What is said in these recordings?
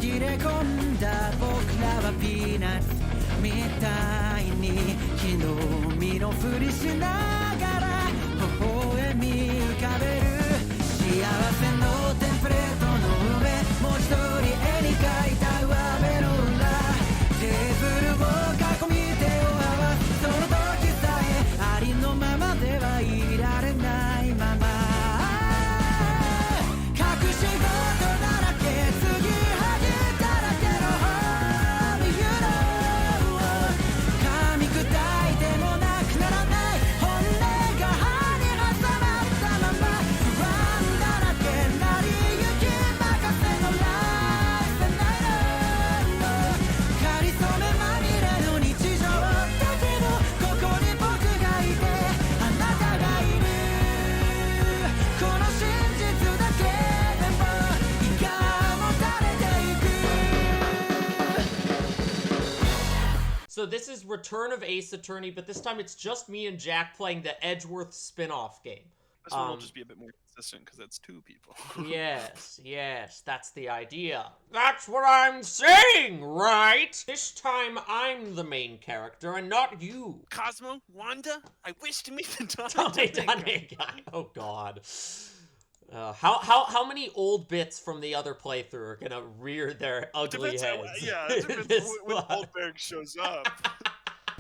紛れ込んだ僕らはピーナッツみたいに木の実のふりしながら微笑み浮かべる幸せのテンプレートの上もう一人絵に描いた上辺の裏テーブルを囲み手を合わすその時さえありのままではいられないまま隠し事だらけ継ぎはぎだらけの Home You know 噛み砕いてもなくならない本音が歯に挟まったまま不安だらけなりゆき任せのライフナイトかりそめまみれの日常だけどここに僕がいてあなたがいるこの真実だけでも胃がもたれていく So this is Return of Ace Attorney, but this time it's just me and Jack playing the Edgeworth spin-off game. This one will just be a bit more consistent because it's two people. Yes, that's the idea. That's what I'm saying, right? This time I'm the main character and not you. Cosmo, Wanda, I wish to meet the Tommy Dunning guy. Oh god. How many old bits from the other playthrough are gonna rear their ugly heads? It depends when Goldberg shows up.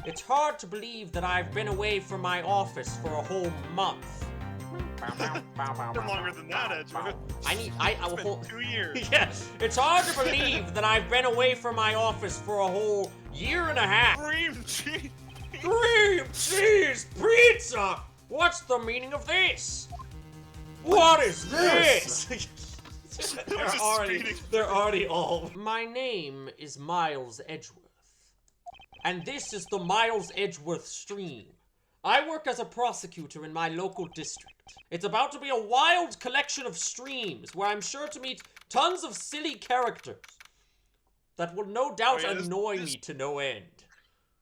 It's hard to believe that I've been away from my office for a whole month. Longer than that, Edgeworth. I will hold 2 years. Yes, it's hard to believe that I've been away from my office for a whole year and a half. Cream cheese. Cream cheese pizza. What's the meaning of this? What is this? they're already all. My name is Miles Edgeworth, and this is the Miles Edgeworth stream. I work as a prosecutor in my local district. It's about to be a wild collection of streams where I'm sure to meet tons of silly characters that will no doubt annoy me to no end.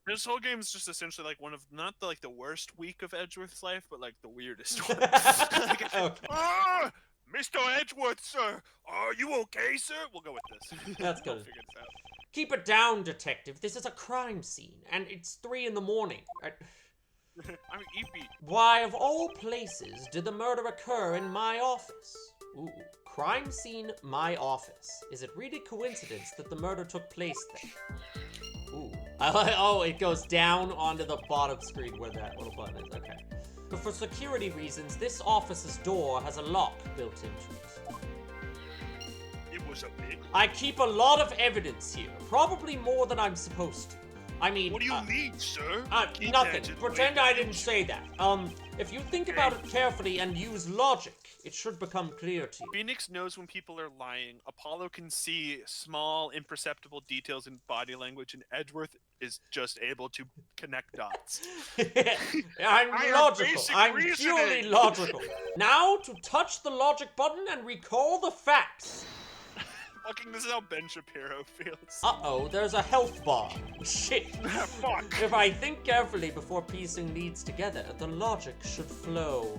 This whole game is just essentially like one of not the, like the worst week of Edgeworth's life, but like the weirdest one. Okay. Ah, Mr. Edgeworth, sir, are you okay, sir? We'll go with this. That's good. We'll figure this out. Keep it down, detective. This is a crime scene, and it's 3 in the morning. I'm Eepy. Why, of all places, did the murder occur in my office? Ooh, crime scene, my office. Is it really coincidence that the murder took place there? Ooh. Oh, it goes down onto the bottom screen where that little button is. Okay. But for security reasons, this office's door has a lock built into it. It was a big... I keep a lot of evidence here. Probably more than I'm supposed to. I mean... What do you need, sir? Nothing. Pretend I didn't say that. If you think about it carefully and use logic, it should become clear to you. Phoenix knows when people are lying. Apollo can see small, imperceptible details in body language, and Edgeworth is just able to connect dots. I'm logical. I'm purely logical. Now to touch the logic button and recall the facts. Fucking, this is how Ben Shapiro feels. Uh-oh, there's a health bar. Shit. Fuck. If I think carefully before piecing leads together, the logic should flow.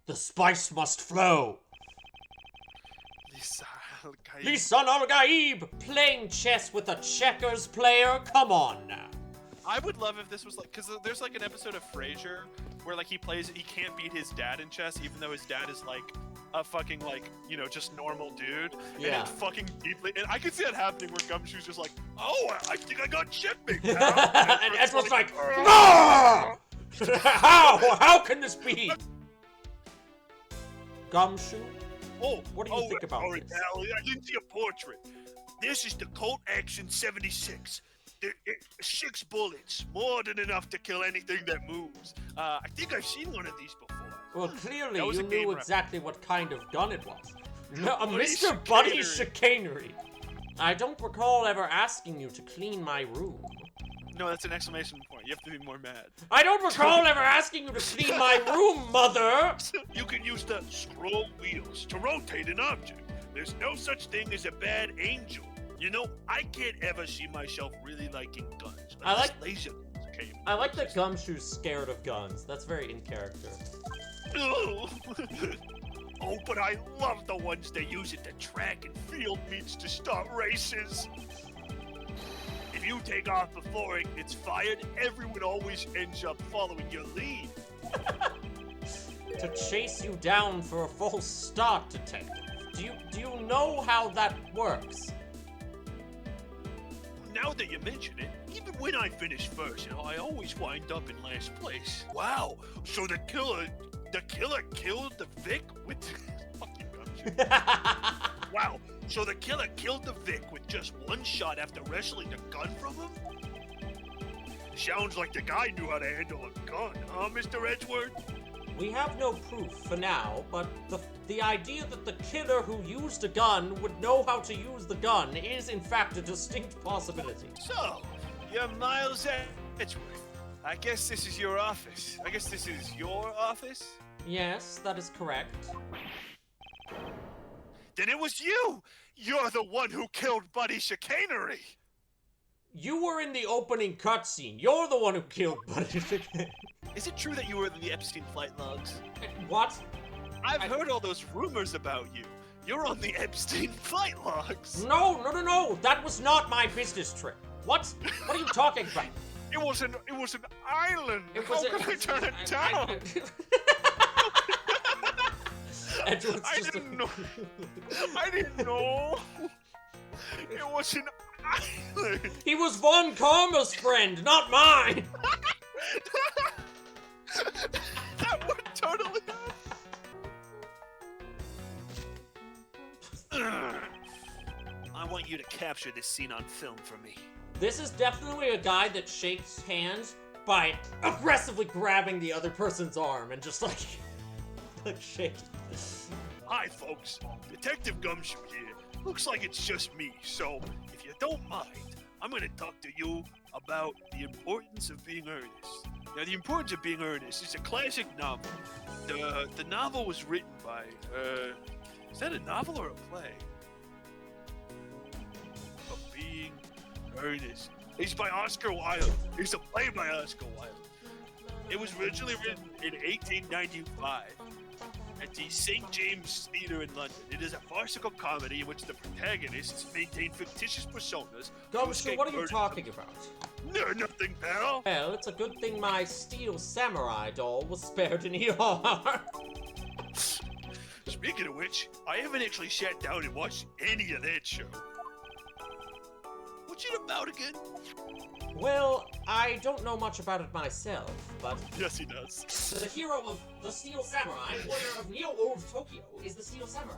The spice must flow. Lisan al-Gaib! Playing chess with a checkers player? Come on now. I would love if this was like, because there's like an episode of Frasier where like he can't beat his dad in chess even though his dad is like a fucking like, you know, just normal dude. Yeah. And it's fucking deeply, and I could see that happening where Gumshoe's just like, oh, I think I got checkmate now. And Edgeworth's like, no! How can this be? Gumshoe? Oh, what do you think about this? Now, I didn't see a portrait. This is the Colt Action 76. 6 bullets, more than enough to kill anything that moves. I think I've seen one of these before. Well, clearly you knew exactly what kind of gun it was. Mr. Buddy Chicanery. I don't recall ever asking you to clean my room. No, that's an exclamation point. You have to be more mad. I don't recall ever asking you to clean my room, mother! You can use the scroll wheels to rotate an object. There's no such thing as a bad angel. You know, I can't ever see myself really liking guns. I like laser. I like that Gumshoe's scared of guns. That's very in character. Oh, but I love the ones that use it to track and field meets to start races. If you take off before it gets fired, everyone always ends up following your lead. To chase you down for a false start, detective. Do you know how that works? Now that you mention it, even when I finish first, I always wind up in last place. Wow, so the killer killed the Vic with fucking gumshoe. Wow, so the killer killed the Vic with just one shot after wrestling the gun from him? Sounds like the guy knew how to handle a gun, huh, Mr. Edgeworth? We have no proof for now, but the idea that the killer who used a gun would know how to use the gun is in fact a distinct possibility. So, you're Miles Edgeworth. I guess this is your office. I guess this is your office? Yes, that is correct. Then it was you! You're the one who killed Buddy Chicanery! You were in the opening cutscene. You're the one who killed Buddy. Is it true that you were in the Epstein flight logs? What? I've heard all those rumors about you. You're on the Epstein flight logs. No. That was not my business trip. What? What are you talking about? It was an island. How could I turn it down? I didn't know. I didn't know. It was an island. He was Von Karma's friend, not mine. That would totally happen. I want you to capture this scene on film for me. This is definitely a guy that shakes hands by aggressively grabbing the other person's arm and just like shake. Hi, folks. Detective Gumshoe here. Looks like it's just me, so if you don't mind, I'm going to talk to you about the importance of being earnest. Now, the importance of being earnest is a classic novel. The novel was written by, is that a novel or a play? Of being earnest. It's by Oscar Wilde. It's a play by Oscar Wilde. It was originally written in 1895 at the St. James Theatre in London. It is a farcical comedy in which the protagonists maintain fictitious personas. Gumshoe, what are you talking about? No, nothing, pal. Well, it's a good thing my steel samurai doll was spared in ER. Speaking of which, I haven't actually sat down and watched any of that show. What's it about again? Well, I don't know much about it myself, but Yes, he does. the hero of the Steel Samurai, warrior of Neo-Old Tokyo, is the Steel Samurai,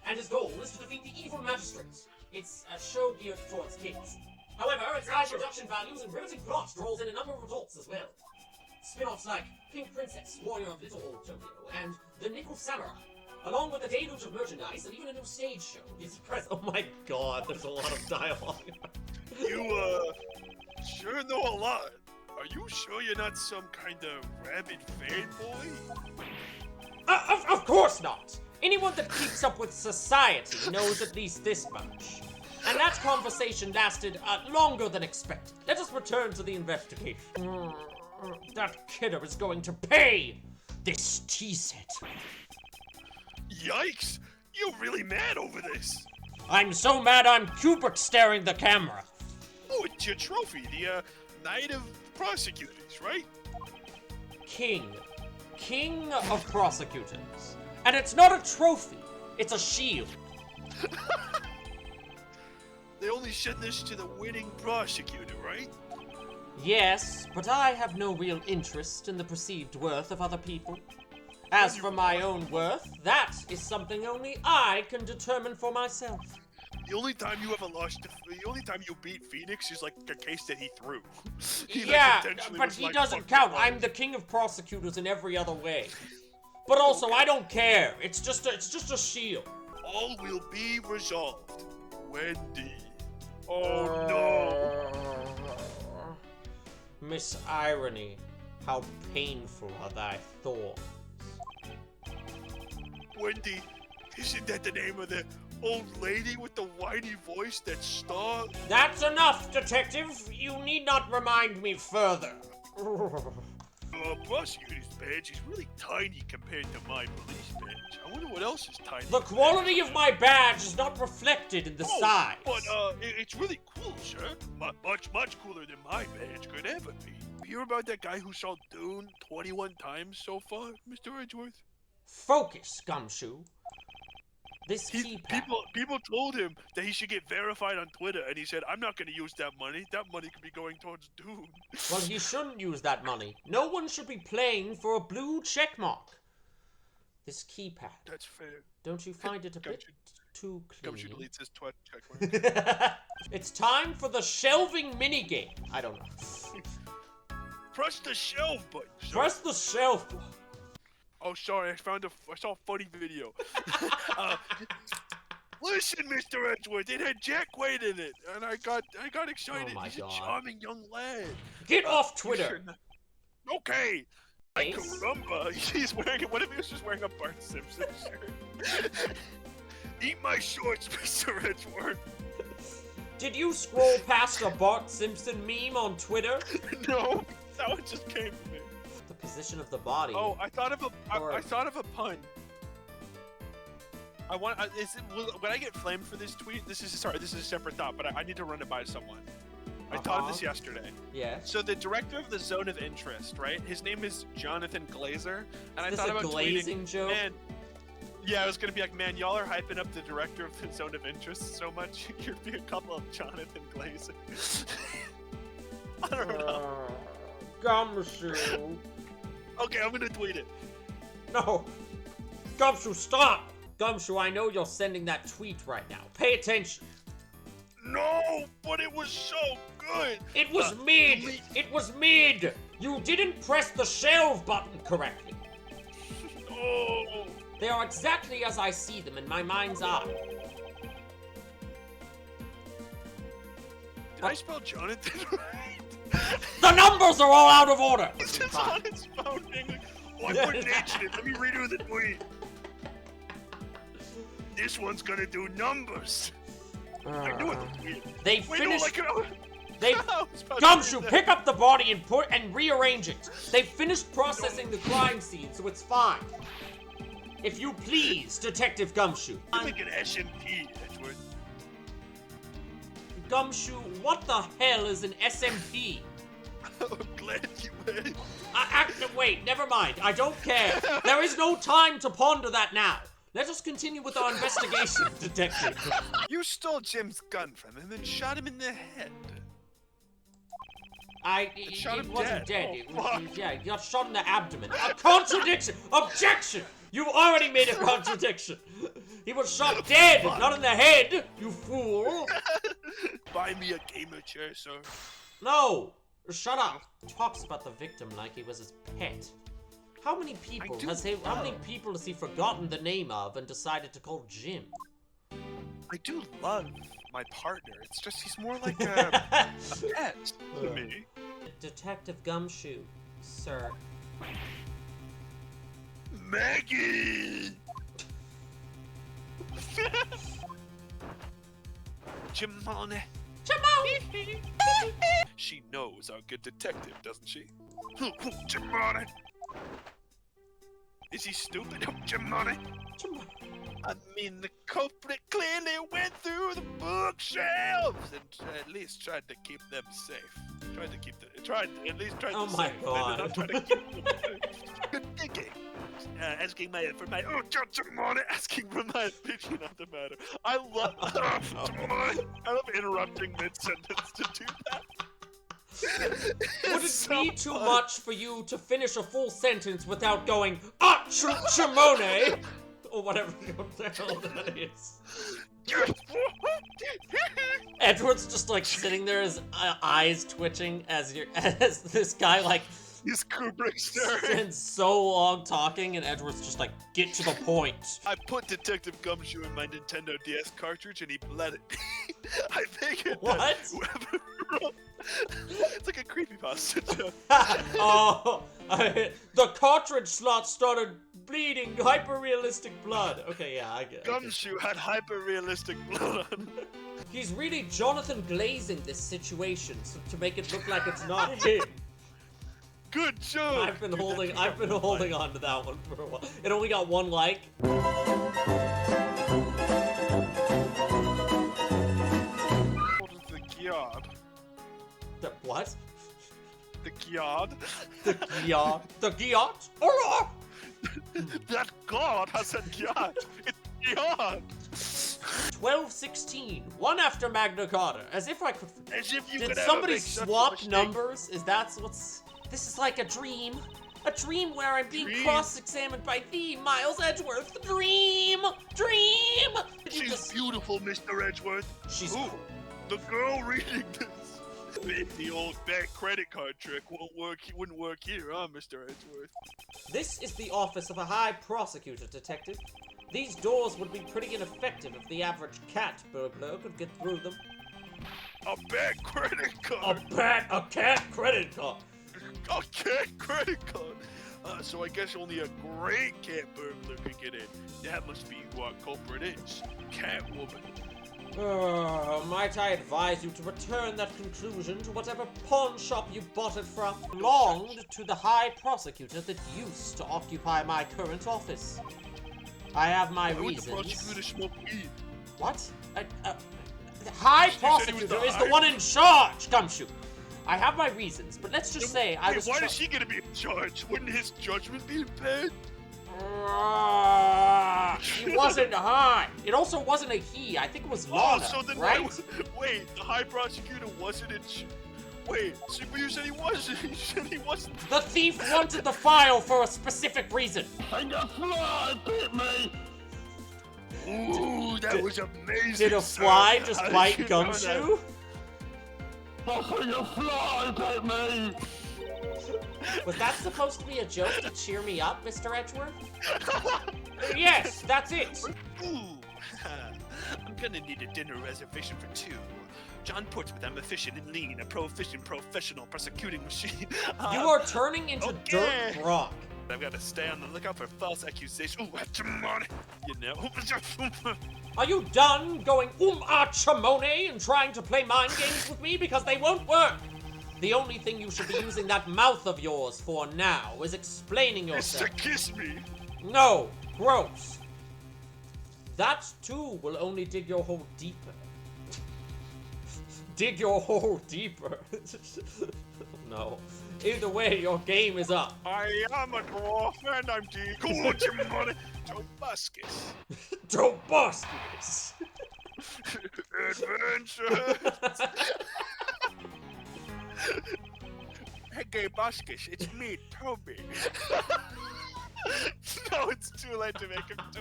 and his goal is to defeat the evil magistrates. It's a show geared towards kids. However, its high production values and riveting plot draws in a number of adults as well. Spin-offs like Pink Princess, Warrior of Little Old Tokyo, and The Nickel Samurai, along with a deluge of merchandise and even a new stage show is present. Oh my god, there's a lot of dialogue. You, sure know a lot. Are you sure you're not some kind of rabid fanboy? Of course not! Anyone that keeps up with society knows at least this much. And that conversation lasted longer than expected. Let us return to the investigation. That killer is going to pay this tea set. Yikes! You're really mad over this. I'm so mad I'm Kubrick staring the camera. Oh, it's your trophy, the Knight of Prosecutors, right? King of prosecutors. And it's not a trophy, it's a shield. They only send this to the winning prosecutor, right? Yes, but I have no real interest in the perceived worth of other people. As for my own worth, that is something only I can determine for myself. The only time you ever the only time you beat Phoenix is like a case that he threw. Yeah, but he doesn't count. I'm the king of prosecutors in every other way. But also, I don't care. It's just a shield. All will be resolved. Wendy. Oh no. Miss Irony, how painful are thy thoughts. Wendy, isn't that the name of the old lady with the whiny voice that Star? That's enough, detective. You need not remind me further. prosecutor's badge is really tiny compared to my police badge. I wonder what else is tiny. The quality of my badge is not reflected in the size. But it's really cool, sir. Much cooler than my badge could ever be. You hear about that guy who saw Dune 21 times so far, Mr. Edgeworth? Focus, Gumshoe. This keypad. People told him that he should get verified on Twitter, and he said, "I'm not going to use that money. That money could be going towards Dune." Well, he shouldn't use that money. No one should be playing for a blue checkmark. This keypad. That's fair. Don't you find it a bit too clean? Gumshoe deletes his twat checkmark. It's time for the shelving minigame. I don't know. Press the shelf button, sir. Press the shelf. Oh, sorry, I saw a funny video. Listen, Mr. Edgeworth, it had Jack Wade in it, and I got excited. Oh my He's God. a charming young lad. Get off Twitter. Okay. I Ace? can remember. He's wearing. What if he was just wearing a Bart Simpson shirt? Eat my shorts, Mr. Edgeworth. Did you scroll past a Bart Simpson meme on Twitter? No, that one just came to me. The position of the body. Oh, I thought of a pun. When I get flamed for this tweet, this is a separate thought, but I need to run it by someone. I thought of this yesterday. Yeah. So the director of the Zone of Interest, right? His name is Jonathan Glazer, and I Is thought this a about glazing tweeting, joke? man. Yeah, I was gonna be like, man, y'all are hyping up the director of the Zone of Interest so much. You'd be a couple of Jonathan Glazer. I don't know. Gumshoe. Okay, I'm gonna tweet it. No. Gumshoe, stop. Gumshoe, I know you're sending that tweet right now. Pay attention. No, but it was so good. It was mid. It was mid. You didn't press the shelve button correctly. Oh. They are exactly as I see them in my mind's eye. Did I spell Jonathan right? The numbers are all out of order. It's just on his phone. Oh, I put an H in it. Let me redo the tweet. This one's gonna do numbers. I knew it was weird. They Wait, finished. no, like, They I was about to Gumshoe, read that. pick up the body and rearrange it. They finished processing the crime scene, so it's fine. If you please, Detective Gumshoe. I'm like an SMP, Edgeworth. Gumshoe, what the hell is an SMP? I'm glad you went. Wait, never mind. I don't care. There is no time to ponder that now. Let us continue with our investigation, Detective. You stole Jim's gun from him and shot him in the head. Shot It him wasn't dead. dead. Oh, It was, fuck. yeah, he got shot in the abdomen. A contradiction! Objection! You already made a contradiction. He was shot dead, not in the head, you fool. Buy me a gamer chair, sir. No, shut up. Talks about the victim like he was his pet. How many people how many people has he forgotten the name of and decided to call Jim? I do love my partner. It's just he's more like a pet to me. Detective Gumshoe, sir. Maggie! Jimone. Jimone! She knows our good detective, doesn't she? Jimone! Is he stupid? Jimone? Jimone. I mean, the culprit clearly went through the bookshelves and at least tried to keep them safe. Oh my God. Tried to keep them safe. Good thinking. Asking for my opinion on the matter. I love interrupting mid-sentence to do that. Would it be too much for you to finish a full sentence without going, ah, Chimone? Or whatever the hell that is. Edward's just like sitting there, his eyes twitching as this guy like He's Kubrick staring. spends so long talking, and Edward's just like, get to the point. I put Detective Gumshoe in my Nintendo DS cartridge and he bled it. I figured What? that whoever wrote... It's like a creepypasta joke. The cartridge slot started bleeding hyper-realistic blood. Okay, yeah, I get it. Gumshoe had hyper-realistic blood on him. He's really Jonathan Glazing this situation to make it look like it's not him. good joke. I've been holding on to that one for a while. It only got 1 like. What is the gyad? The what? The gyad? The gyat. The gyat? Hola! That god has a gyad. It's gyad. 1216, one after Magna Carta. As if I could. As if you Did could ever somebody make such a swap mistake. numbers? Is that what's? This is like a dream. A dream where I'm being Dream. cross-examined by the Miles Edgeworth. Dream! Dream! Did you She's just- beautiful, Mr. Edgeworth. She's Ooh, the girl reading this. Maybe the old bank credit card trick wouldn't work here, huh, Mr. Edgeworth? This is the office of a high prosecutor, detective. These doors would be pretty ineffective if the average cat burglar could get through them. A bank credit card. A cat credit card. A cat credit card. So I guess only a great cat burglar could get in. That must be what culprit is. Catwoman. Might I advise you to return that conclusion to whatever pawn shop you bought it from? Belonged to the high prosecutor that used to occupy my current office. I have my Why would the reasons. prosecutor smoke weed? What? The high said he was the prosecutor is the high- one in charge, Gumshoe. I have my reasons, but let's just say I Wait, was. why is he gonna be in charge? Wouldn't his judgment be impaired? He wasn't high. It also wasn't a he. I think it was Lana, Oh, so then right? wait, the high prosecutor wasn't in. Wait, so but you said he wasn't. You said he wasn't. The thief wanted the file for a specific reason. And the fly bit me. Ooh, that was amazing. Did a sir. fly just How did bite you know Gumshoe? The fly bit me. Was that supposed to be a joke to cheer me up, Mr. Edgeworth? Yes, that's it. Ooh, I'm gonna need a dinner reservation for 2. John Portsmouth, I'm efficient and lean, a proficient professional prosecuting machine. You are turning into okay. dirt rock. I've got to stay on the lookout for false accusations. Ooh, chamone, you know. Are you done going chamone and trying to play mind games with me? Because they won't work. The only thing you should be using that mouth of yours for now is explaining It's to yourself. kiss me. No, gross. That too will only dig your hole deeper. Dig your hole deeper. No. Either way, your game is up. I am a dwarf and I'm deep. Cool, chamone. Tobuscus. Don't bust this. Adventure. Hey, gay Buscus, it's me, Toby. No, it's too late to make him do.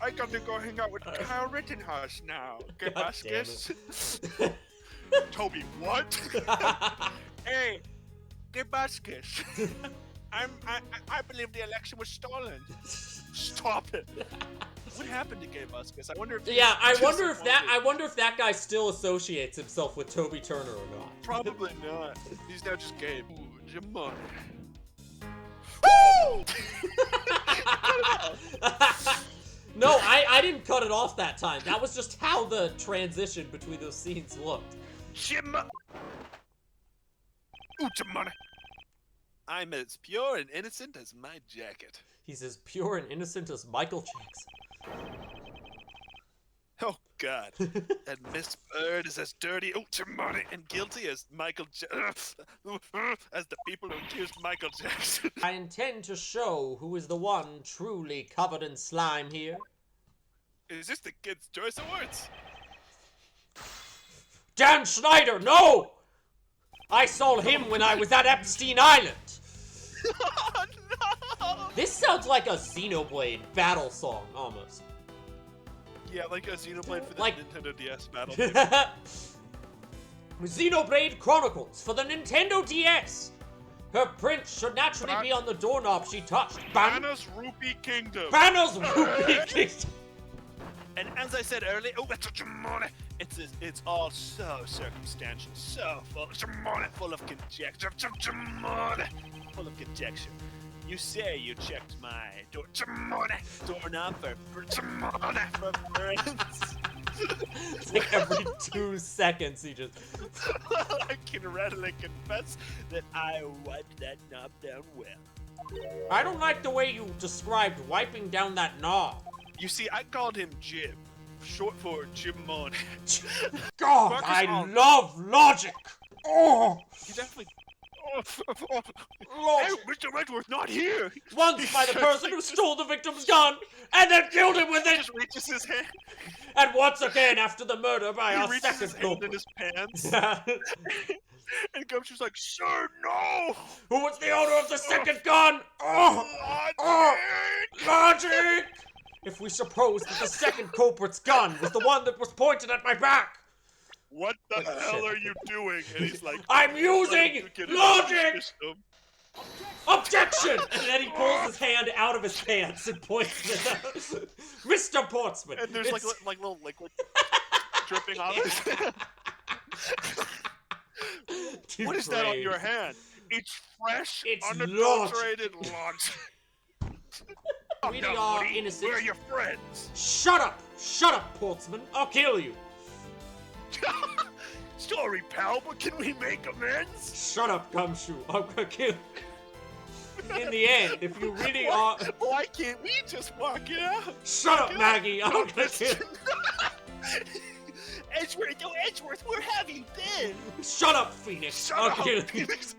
I got to go hang out with Kyle Rittenhouse now. Gay God damn Buscus. Toby, what? Hey, gay Buscus. I believe the election was stolen. Stop it. What happened to Gay Buscus? I wonder if. Yeah, I wonder disappointed. if that guy still associates himself with Toby Turner or not. Probably not. He's now just gay. Ooh, Jamon. No, I didn't cut it off that time. That was just how the transition between those scenes looked. Jim. Ooh, Jamon. I'm as pure and innocent as my jacket. He's as pure and innocent as Michael Jackson. Oh, God. And Miss Bird is as dirty, demonic, and guilty as as the people who accused Michael Jackson. I intend to show who is the one truly covered in slime here. Is this the Kids' Choice Awards? Dan Schneider, no! I saw him when I was at Epstein Island. Oh, no! This sounds like a Xenoblade battle song, almost. Yeah, like a Xenoblade for the Like- Nintendo DS battle. Xenoblade Chronicles for the Nintendo DS. Her print should naturally be on the doorknob she touched. Banner's Rupee Kingdom. Banner's Rupee Kingdom. And as I said earlier, it's all so circumstantial, so full of conjecture, full of conjecture. You say you checked my doorknob for friends. It's like every 2 seconds he just... I can readily confess that I wiped that knob down well. I don't like the way you described wiping down that knob. You see, I called him Jim, short for Jim Monaghan. God, Marcus I Allen. love logic! Oh! He definitely. Logic. Hey, Mr. Edgeworth, not here! Once by the person who stole the victim's gun, and then killed him with He it! just reaches his hand. And once again after the murder by He our reaches his second hand in culprit. his pants. And Gumshoe's like, Sir, no! Who was the owner of the second gun? Oh! Logic! Logic! If we suppose that the second culprit's gun was the one that was pointed at my back. What the Oh, hell shit. are you doing? And he's like, I'm using trying to get it out of logic! his system. Objection! And then he pulls his hand out of his pants and points it at Mr. Portsman. And there's it's- like little liquid dripping off his hand. What is that on your hand? It's fresh, It's unadulterated logic. Really Now, are Woody, innocent. we're your friends. Shut up! Shut up, Portsman! I'll kill you! Sorry, pal, but can we make amends? Shut up, Gumshoe! I'm gonna kill you! In the end, if you really are... Why can't we just walk it out? Shut up, Maggie! I'm gonna kill Edgeworth, oh Edgeworth, where have you been? Shut up, Phoenix! Shut I'll up, kill you! Phoenix.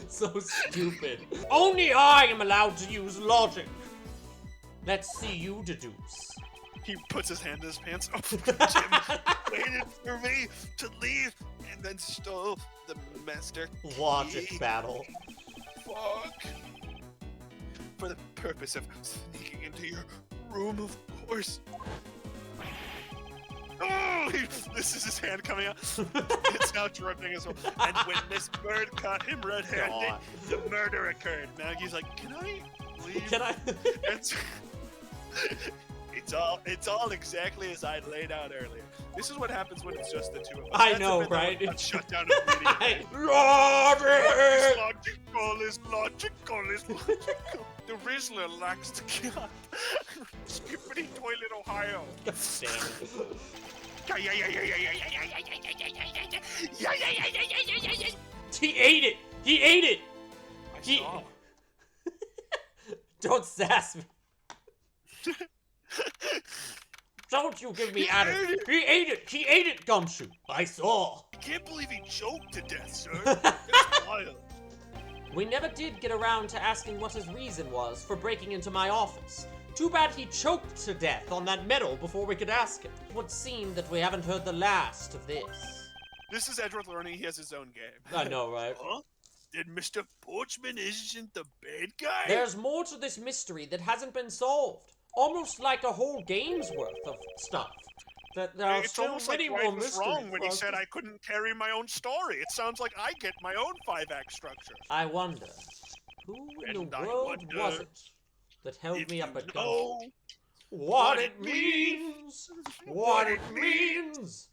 So stupid. Only I am allowed to use logic. Let's see you deduce. He puts his hand in his pants. Oh, Jim waited for me to leave and then stole the master Logic key. battle. Fuck. For the purpose of sneaking into your room, of course. Oh, this is his hand coming out. It's now dripping as well. And when Miss Bird caught him red-handed, God. the murder occurred. Maggie's like, can I leave? Can I? It's, it's all exactly as I laid out earlier. This is what happens when it's just the two of us. I That's know, a bit that right? got shut down immediately. Logic! Logical is logical. The Rizzler lacks the cut. Skippity toilet, Ohio. God damn it. He ate it! He ate it! I He- saw. Don't sass me. Don't you give me He attitude. ate it. He ate it! He ate it, Gumshoe! I saw! I can't believe he choked to death, sir. That's wild. We never did get around to asking what his reason was for breaking into my office. Too bad he choked to death on that medal before we could ask him. It would seem that we haven't heard the last of this. This is Edgeworth learning he has his own game. I know, right? Huh? Then Mr. Portsman isn't the bad guy? There's more to this mystery that hasn't been solved. Almost like a whole game's worth of stuff. That there are It's still almost many like more Wright was mysteries. wrong when for he us said to- I couldn't carry my own story. It sounds like I get my own 5-act structure. I wonder, who in And the I world wonder was it that held If me you up at know gunpoint? What it means! What it means!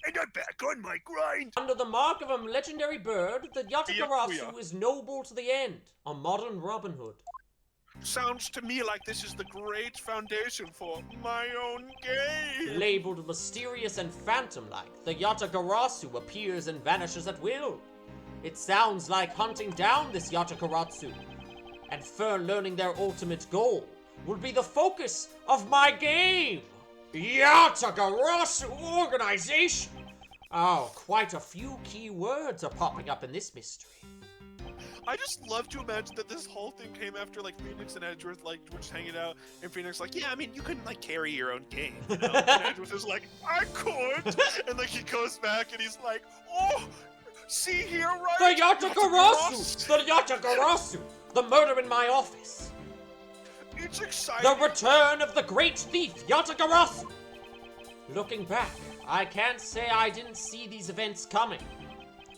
And I'm back on my grind. Under the mark of a legendary bird, the Yep, we Yatagarasu are. is noble to the end. A modern Robin Hood. Sounds to me like this is the great foundation for my own game. Labeled mysterious and phantom-like, the Yatagarasu appears and vanishes at will. It sounds like hunting down this Yatagarasu, and Fern learning their ultimate goal will be the focus of my game. Yatagarasu organization. Oh, quite a few key words are popping up in this mystery. I just love to imagine that this whole thing came after like Phoenix and Edgeworth like were just hanging out, and Phoenix like, yeah, I mean, you couldn't like carry your own game, you know? And Edgeworth is like, I could, and like he goes back and he's like, oh, see here, right? The Yatagarasu! The Yatagarasu! The murder in my office. It's exciting. The return of the great thief, Yatagarasu! Looking back, I can't say I didn't see these events coming.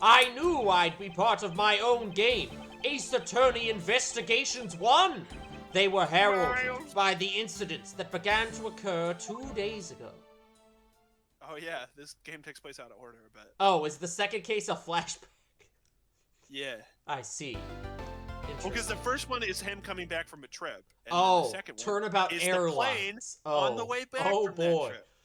I knew I'd be part of my own game, Ace Attorney Investigations 1! They were heralded Miles. by the incidents that began to occur 2 days ago. Oh yeah, this game takes place out of order a bit. Oh, is the second case a flashback? Yeah. I see. Well, because the first one is him coming back from a trip. And then Oh, the second one Turnabout is Airlines. the plane on the way back Oh from boy. that trip.